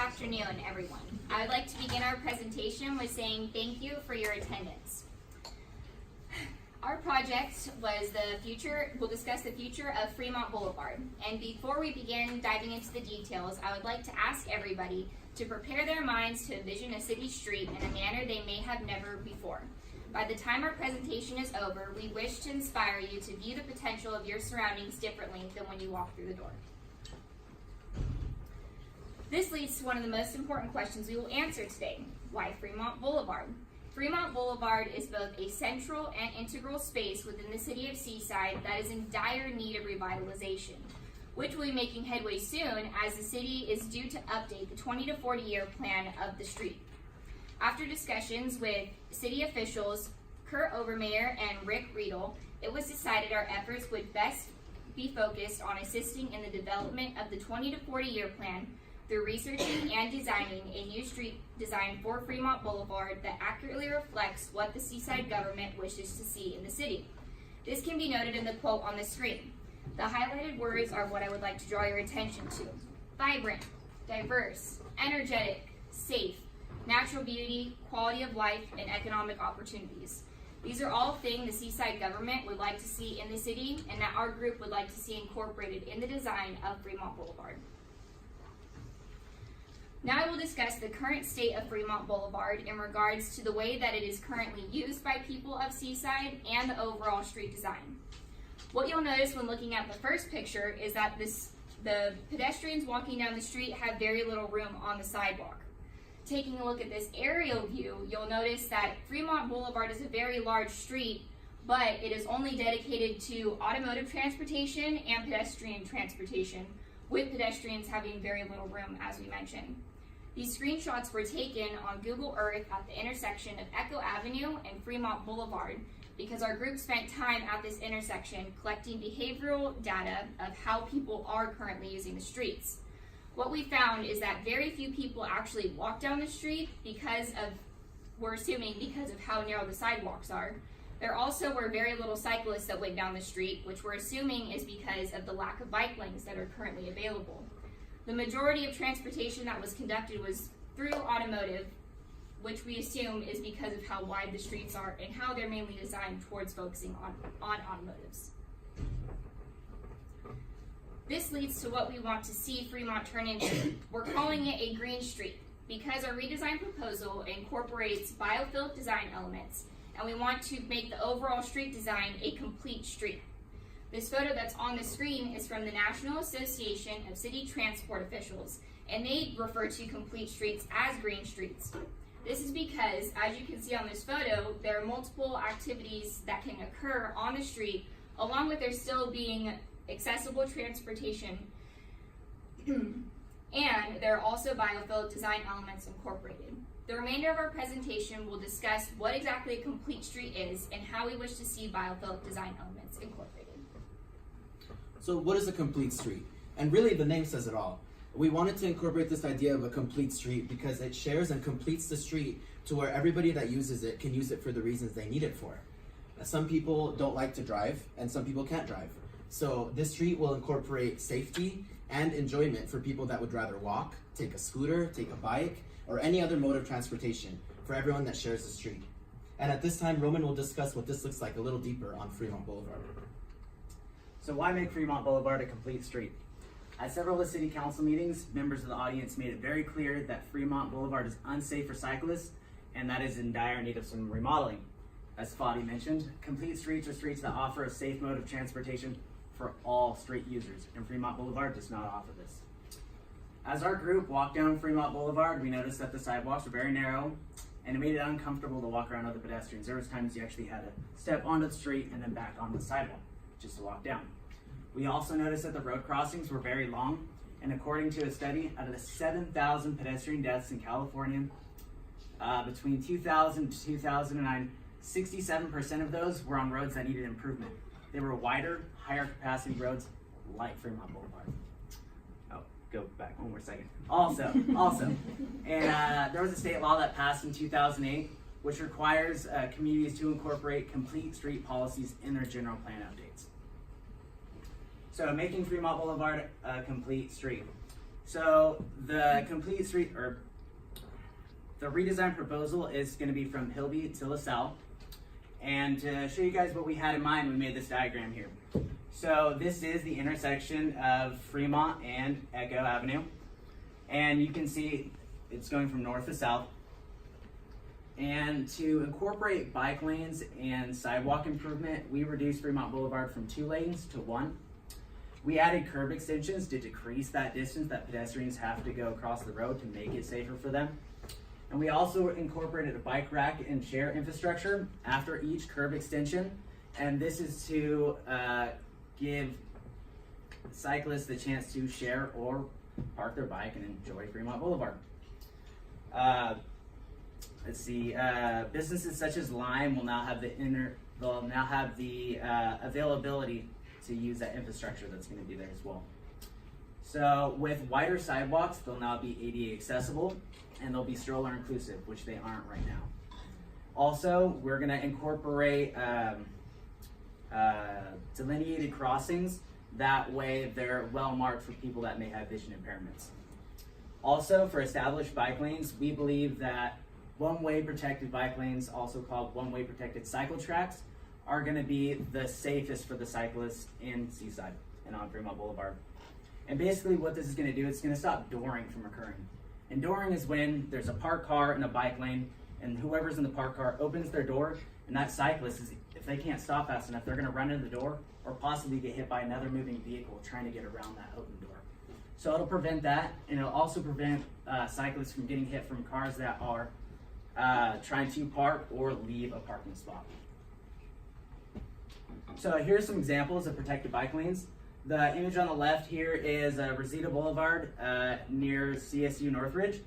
afternoon, everyone. I would like to begin our presentation with saying thank you for your attendance. Our project was we'll discuss the future of Fremont Boulevard. And before we begin diving into the details, I would like to ask everybody to prepare their minds to envision a city street in a manner they may have never before. By the time our presentation is over, we wish to inspire you to view the potential of your surroundings differently than when you walk through the door. This leads to one of the most important questions we will answer today. Why Fremont Boulevard? Fremont Boulevard is both a central and integral space within the city of Seaside that is in dire need of revitalization, which will be making headway soon as the city is due to update the 20 to 40 year plan of the street. After discussions with city officials, Kurt Overmayer and Rick Riedel, it was decided our efforts would best be focused on assisting in the development of the 20 to 40 year plan through researching and designing a new street design for Fremont Boulevard that accurately reflects what the Seaside government wishes to see in the city. This can be noted in the quote on the screen. The highlighted words are what I would like to draw your attention to. Vibrant, diverse, energetic, safe, natural beauty, quality of life, and economic opportunities. These are all things the Seaside government would like to see in the city and that our group would like to see incorporated in the design of Fremont Boulevard. Now I will discuss the current state of Fremont Boulevard in regards to the way that it is currently used by people of Seaside and the overall street design. What you'll notice when looking at the first picture is that the pedestrians walking down the street have very little room on the sidewalk. Taking a look at this aerial view, you'll notice that Fremont Boulevard is a very large street, but it is only dedicated to automotive transportation and pedestrian transportation, with pedestrians having very little room, as we mentioned. These screenshots were taken on Google Earth at the intersection of Echo Avenue and Fremont Boulevard because our group spent time at this intersection collecting behavioral data of how people are currently using the streets. What we found is that very few people actually walk down the street we're assuming because of how narrow the sidewalks are. There also were very little cyclists that went down the street, which we're assuming is because of the lack of bike lanes that are currently available. The majority of transportation that was conducted was through automotive, which we assume is because of how wide the streets are and how they're mainly designed towards focusing on automotives. This leads to what we want to see Fremont turn into. We're calling it a green street because our redesign proposal incorporates biophilic design elements, and we want to make the overall street design a complete street. This photo that's on the screen is from the National Association of City Transport Officials, and they refer to complete streets as green streets. This is because, as you can see on this photo, there are multiple activities that can occur on the street, along with there still being accessible transportation, and there are also biophilic design elements incorporated. The remainder of our presentation will discuss what exactly a complete street is and how we wish to see biophilic design elements incorporated. So what is a complete street? And really the name says it all. We wanted to incorporate this idea of a complete street because it shares and completes the street to where everybody that uses it can use it for the reasons they need it for. Some people don't like to drive and some people can't drive. So this street will incorporate safety and enjoyment for people that would rather walk, take a scooter, take a bike, or any other mode of transportation for everyone that shares the street. And at this time, Roman will discuss what this looks like a little deeper on Fremont Boulevard. So why make Fremont Boulevard a complete street? At several of the city council meetings, members of the audience made it very clear that Fremont Boulevard is unsafe for cyclists and that is in dire need of some remodeling. As Fadi mentioned, complete streets are streets that offer a safe mode of transportation for all street users, and Fremont Boulevard does not offer this. As our group walked down Fremont Boulevard, we noticed that the sidewalks were very narrow and it made it uncomfortable to walk around other pedestrians. There was times you actually had to step onto the street and then back onto the sidewalk just to walk down. We also noticed that the road crossings were very long, and according to a study, out of the 7,000 pedestrian deaths in California between 2000 to 2009, 67% of those were on roads that needed improvement. They were wider, higher capacity roads like Fremont Boulevard. Oh, go back one more second. Also, and there was a state law that passed in 2008 which requires communities to incorporate complete street policies in their general plan updates. So making Fremont Boulevard a complete street. So the complete street, or the redesign proposal is going to be from Hillby to LaSalle. And to show you guys what we had in mind, we made this diagram here. So this is the intersection of Fremont and Echo Avenue. And you can see it's going from north to south. And to incorporate bike lanes and sidewalk improvement, we reduced Fremont Boulevard from 2 lanes to 1. We added curb extensions to decrease that distance that pedestrians have to go across the road to make it safer for them. And we also incorporated a bike rack and share infrastructure after each curb extension. And this is to give cyclists the chance to share or park their bike and enjoy Fremont Boulevard. Let's see, businesses such as Lime will now have the availability to use that infrastructure that's going to be there as well. So with wider sidewalks, they'll now be ADA accessible and they'll be stroller inclusive, which they aren't right now. Also, we're going to incorporate delineated crossings. That way they're well marked for people that may have vision impairments. Also, for established bike lanes, we believe that one-way protected bike lanes, also called one-way protected cycle tracks, are going to be the safest for the cyclists in Seaside and on Fremont Boulevard. And basically what this is going to do, it's going to stop dooring from occurring. And dooring is when there's a parked car in a bike lane and whoever's in the parked car opens their door, and that cyclist, if they can't stop fast enough, they're going to run into the door or possibly get hit by another moving vehicle trying to get around that open door. So it'll prevent that, and it'll also prevent cyclists from getting hit from cars that are trying to park or leave a parking spot. So here's some examples of protected bike lanes. The image on the left here is Reseda Boulevard near CSU Northridge.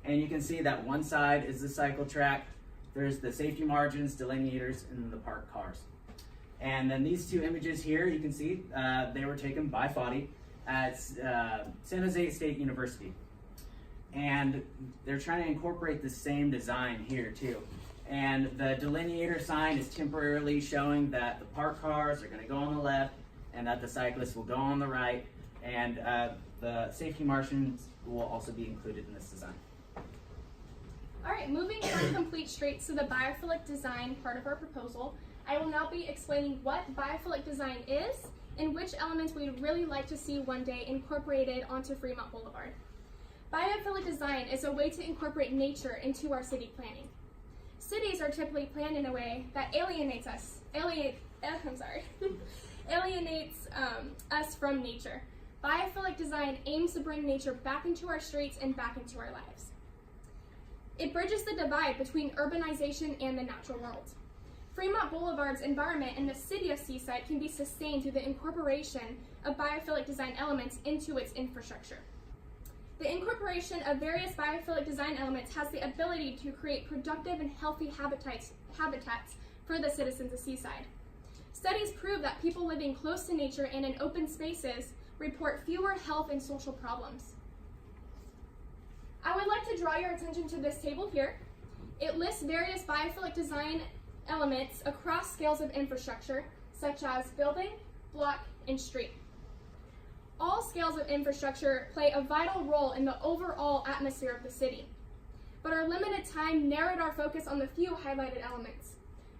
And you can see that one side is the cycle track. There's the safety margins, delineators, and then the parked cars. And then these two images here, you can see they were taken by Fadi at San Jose State University. And they're trying to incorporate the same design here too. And the delineator sign is temporarily showing that the parked cars are going to go on the left and that the cyclists will go on the right. And the safety margins will also be included in this design. All right, moving from complete streets to the biophilic design part of our proposal, I will now be explaining what biophilic design is and which elements we'd really like to see one day incorporated onto Fremont Boulevard. Biophilic design is a way to incorporate nature into our city planning. Cities are typically planned in a way that alienates us from nature. Biophilic design aims to bring nature back into our streets and back into our lives. It bridges the divide between urbanization and the natural world. Fremont Boulevard's environment in the city of Seaside can be sustained through the incorporation of biophilic design elements into its infrastructure. The incorporation of various biophilic design elements has the ability to create productive and healthy habitats for the citizens of Seaside. Studies prove that people living close to nature and in open spaces report fewer health and social problems. I would like to draw your attention to this table here. It lists various biophilic design elements across scales of infrastructure, such as building, block, and street. All scales of infrastructure play a vital role in the overall atmosphere of the city, but our limited time narrowed our focus on the few highlighted elements: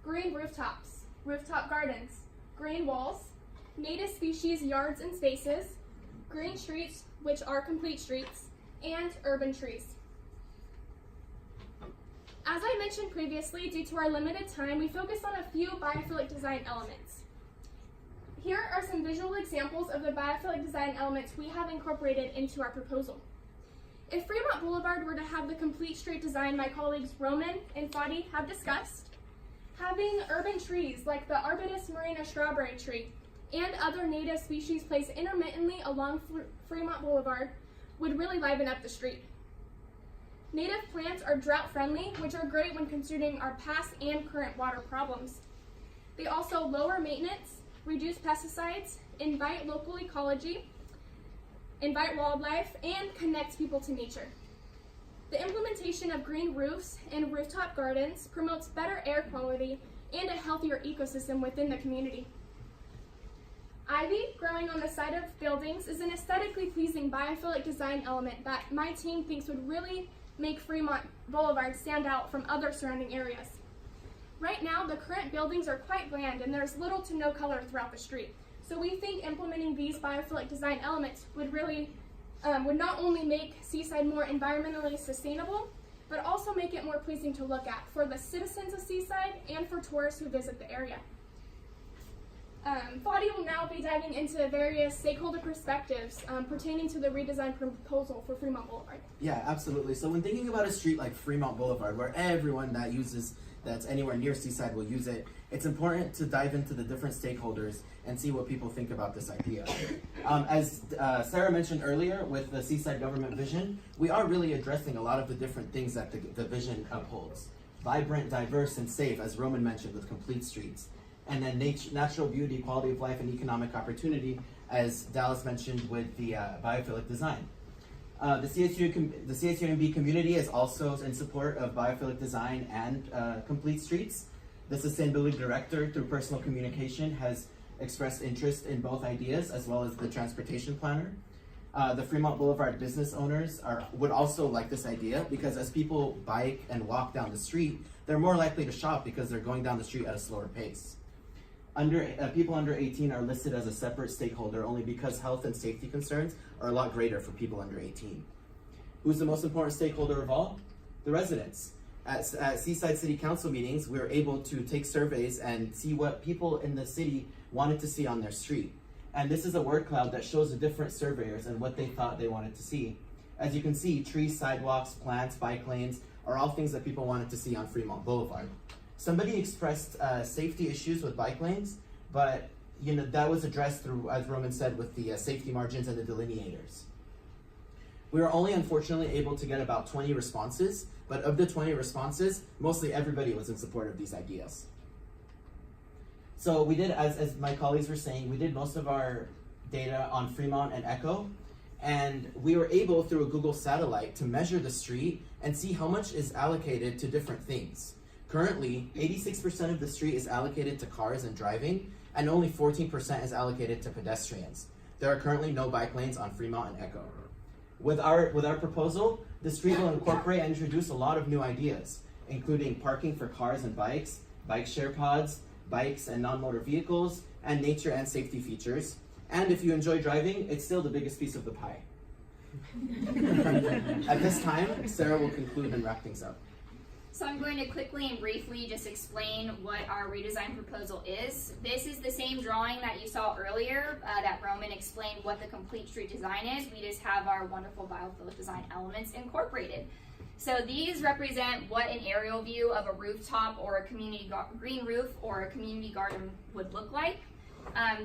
green rooftops, rooftop gardens, green walls, native species yards and spaces, green streets, which are complete streets, and urban trees. As I mentioned previously, due to our limited time, we focused on a few biophilic design elements. Here are some visual examples of the biophilic design elements we have incorporated into our proposal. If Fremont Boulevard were to have the complete street design my colleagues Roman and Fadi have discussed, having urban trees like the Arbutus marina strawberry tree and other native species placed intermittently along Fremont Boulevard would really liven up the street. Native plants are drought friendly, which are great when considering our past and current water problems. They also lower maintenance, reduce pesticides, invite local ecology, invite wildlife, and connect people to nature. The implementation of green roofs and rooftop gardens promotes better air quality and a healthier ecosystem within the community. Ivy growing on the side of buildings is an aesthetically pleasing biophilic design element that my team thinks would really make Fremont Boulevard stand out from other surrounding areas. Right now, the current buildings are quite bland and there's little to no color throughout the street. So we think implementing these biophilic design elements would really, would not only make Seaside more environmentally sustainable, but also make it more pleasing to look at for the citizens of Seaside and for tourists who visit the area. Fadi will now be diving into various stakeholder perspectives pertaining to the redesign proposal for Fremont Boulevard. Yeah, absolutely. So when thinking about a street like Fremont Boulevard, where everyone that's anywhere near Seaside will use it, it's important to dive into the different stakeholders and see what people think about this idea. As Sarah mentioned earlier, with the Seaside Government Vision, we are really addressing a lot of the different things that the vision upholds. Vibrant, diverse, and safe, as Roman mentioned, with complete streets. And then natural beauty, quality of life, and economic opportunity, as Dallas mentioned with the biophilic design. The CSUMB community is also in support of biophilic design and complete streets. The sustainability director, through personal communication, has expressed interest in both ideas, as well as the transportation planner. The Fremont Boulevard business owners would also like this idea, because as people bike and walk down the street, they're more likely to shop because they're going down the street at a slower pace. People under 18 are listed as a separate stakeholder only because health and safety concerns are a lot greater for people under 18. Who's the most important stakeholder of all? The residents. At Seaside City Council meetings, we were able to take surveys and see what people in the city wanted to see on their street. And this is a word cloud that shows the different surveyors and what they thought they wanted to see. As you can see, trees, sidewalks, plants, bike lanes are all things that people wanted to see on Fremont Boulevard. Somebody expressed safety issues with bike lanes, but that was addressed through, as Roman said, with the safety margins and the delineators. We were only unfortunately able to get about 20 responses, but of the 20 responses, mostly everybody was in support of these ideas. So we did, as my colleagues were saying, we did most of our data on Fremont and Echo, and we were able, through a Google satellite, to measure the street and see how much is allocated to different things. Currently, 86% of the street is allocated to cars and driving, and only 14% is allocated to pedestrians. There are currently no bike lanes on Fremont and Echo. With our proposal, the street will incorporate and introduce a lot of new ideas, including parking for cars and bikes, bike share pods, bikes and non-motor vehicles, and nature and safety features. And if you enjoy driving, it's still the biggest piece of the pie. At this time, Sarah will conclude and wrap things up. So I'm going to quickly and briefly just explain what our redesign proposal is. This is the same drawing that you saw earlier that Roman explained what the complete street design is. We just have our wonderful biophilic design elements incorporated. So these represent what an aerial view of a rooftop or a community green roof or a community garden would look like.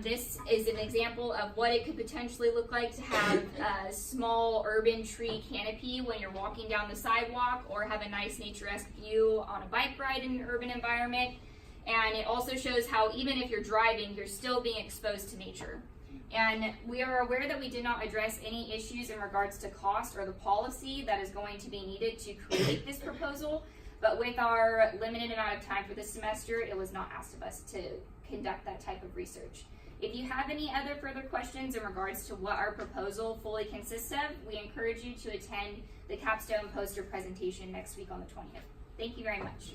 This is an example of what it could potentially look like to have a small urban tree canopy when you're walking down the sidewalk, or have a nice nature-esque view on a bike ride in an urban environment. And it also shows how even if you're driving, you're still being exposed to nature. And we are aware that we did not address any issues in regards to cost or the policy that is going to be needed to create this proposal, but with our limited amount of time for this semester, it was not asked of us to conduct that type of research. If you have any other further questions in regards to what our proposal fully consists of, we encourage you to attend the capstone poster presentation next week on the 20th. Thank you very much.